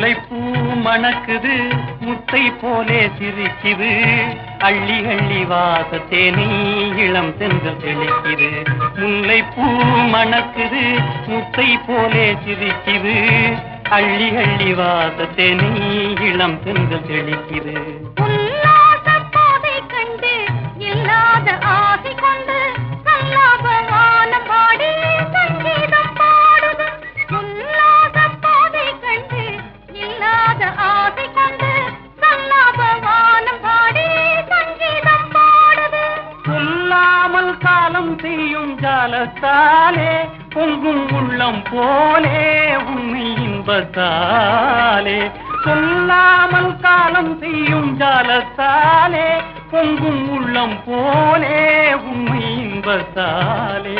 முல்லைப்பூ மணக்குது முத்தை போலே சிரிக்குது அள்ளி அள்ளி வாசத்தேனி இளம் சென்று தெளிக்குது முல்லைப்பூ மணக்குது முத்தை போலே சிரிக்குது அள்ளி அள்ளி வாசத்தேனி இளம் சென்று தெளிக்குது செய்யும் ஜாலத்தாலே பொங்கும் உள்ளம் போலே உண்மை இன்பத்தாலே சொல்லாமல் காலம் செய்யும் ஜாலத்தாலே பொங்கும் உள்ளம் போலே உண்மை இன்பத்தாலே